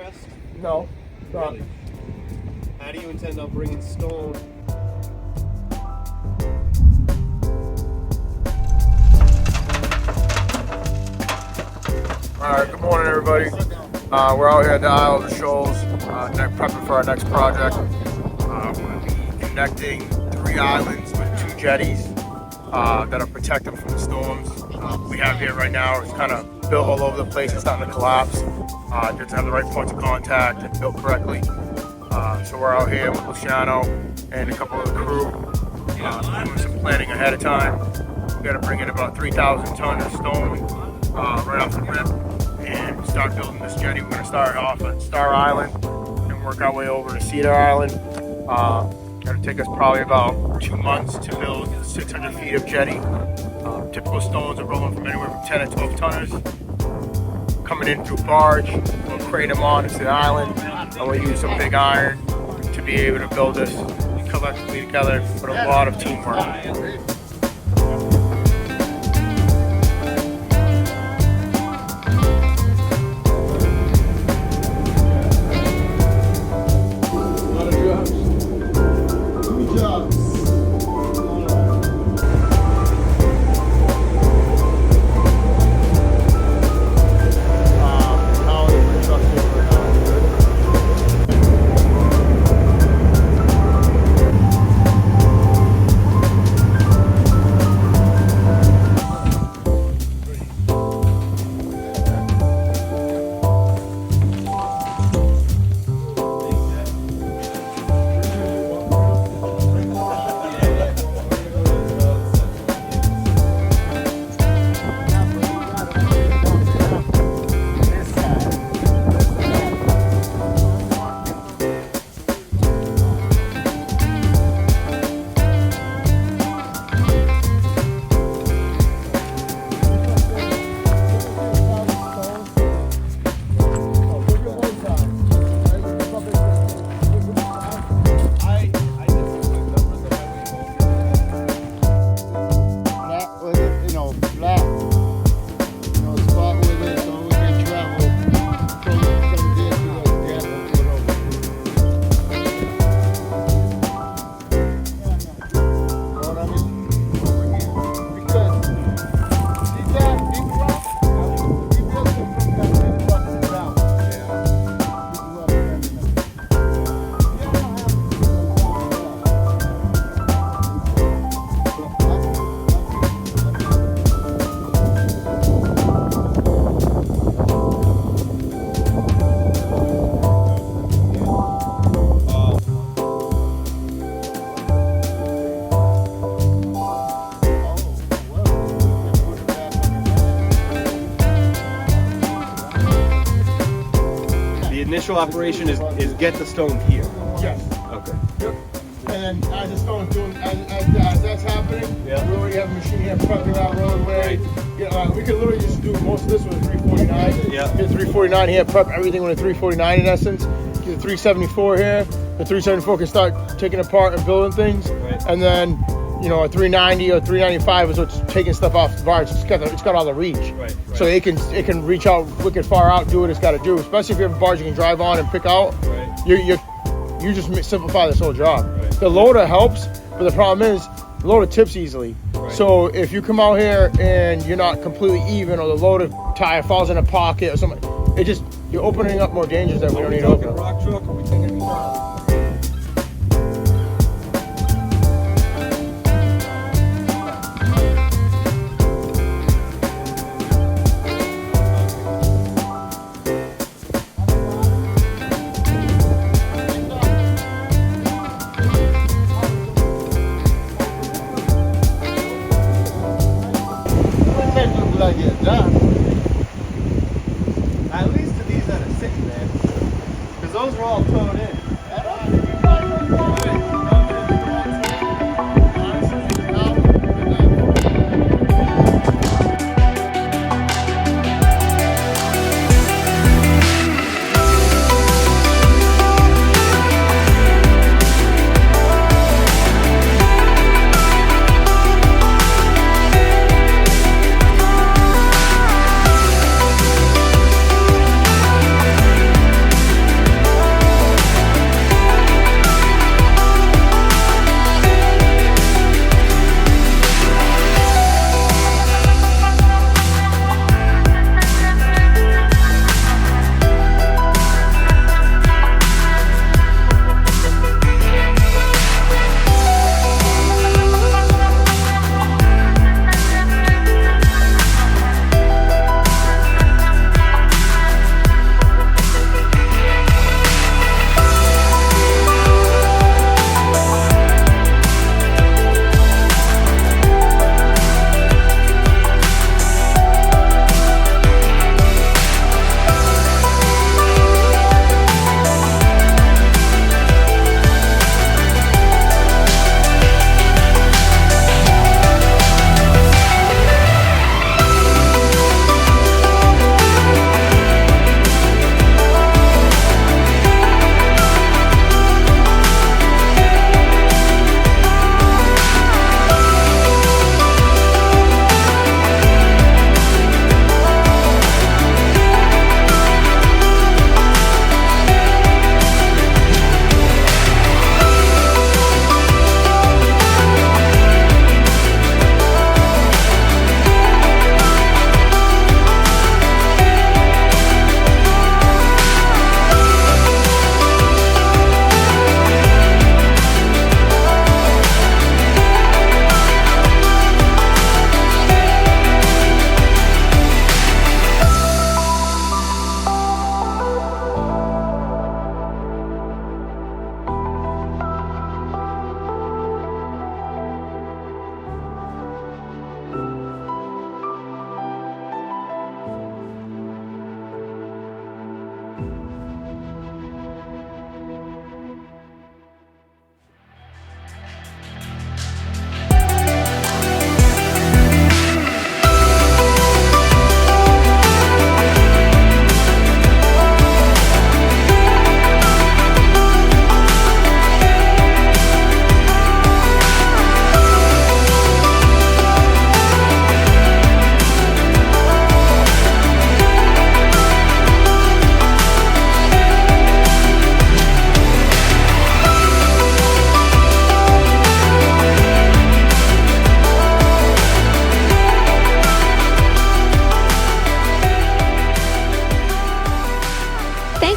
West? No, it's not. Really? How do you intend on bringing stone? Alright, good morning everybody. We're out here at the Isle of the Shoals, prepping for our next project. We're going to be connecting 3 islands with 2 jetties that are protected from the storms. We have here right now, it's kind of built all over the place, it's starting to collapse. Just to have the right points of contact and built correctly. So we're out here with Luciano and a couple of the crew, doing some planning ahead of time. We got to bring in about 3,000 tons of stone right off the rip and start building this jetty. We're going to start off at Star Island and work our way over to Cedar Island. It'll take us probably about 2 months to build 600 feet of jetty. Typical stones are rolling from anywhere from 10 to 12 tonners. Coming in through barge, we'll crane them on into the island, and we'll use some big iron to be able to build this collectively together with a lot of teamwork. Initial operation is get the stone here. Yes. Okay. Yep. And then as the stone's doing, as that's happening, we already have a machine here prepping that roadway. Right. Yeah, we could literally just do most of this with a 349. Yeah. Get 349 here, prep everything with a 349 in essence. Get the 374 here. The 374 can start taking apart and building things. Right. And then, you know, a 390 or 395 is what's taking stuff off the barge. It's got all the reach. Right. So it can reach out wicked far out, do what it's got to do. Especially if you have a barge you can drive on and pick out. Right. You just simplify this whole job. Right. The loader helps, but the problem is the loader tips easily. Right. So if you come out here and you're not completely even, or the loader tire falls in a pocket or something, you're opening up more dangers that we don't need to open up. Rock truck, or we taking at least to these that are sitting there, because those are all towed in.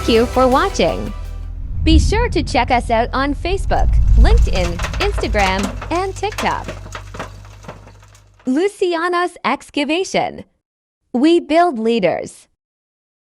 Thank you for watching. Be sure to check us out on Facebook, LinkedIn, Instagram, and TikTok. Lucianos Excavation. We build leaders.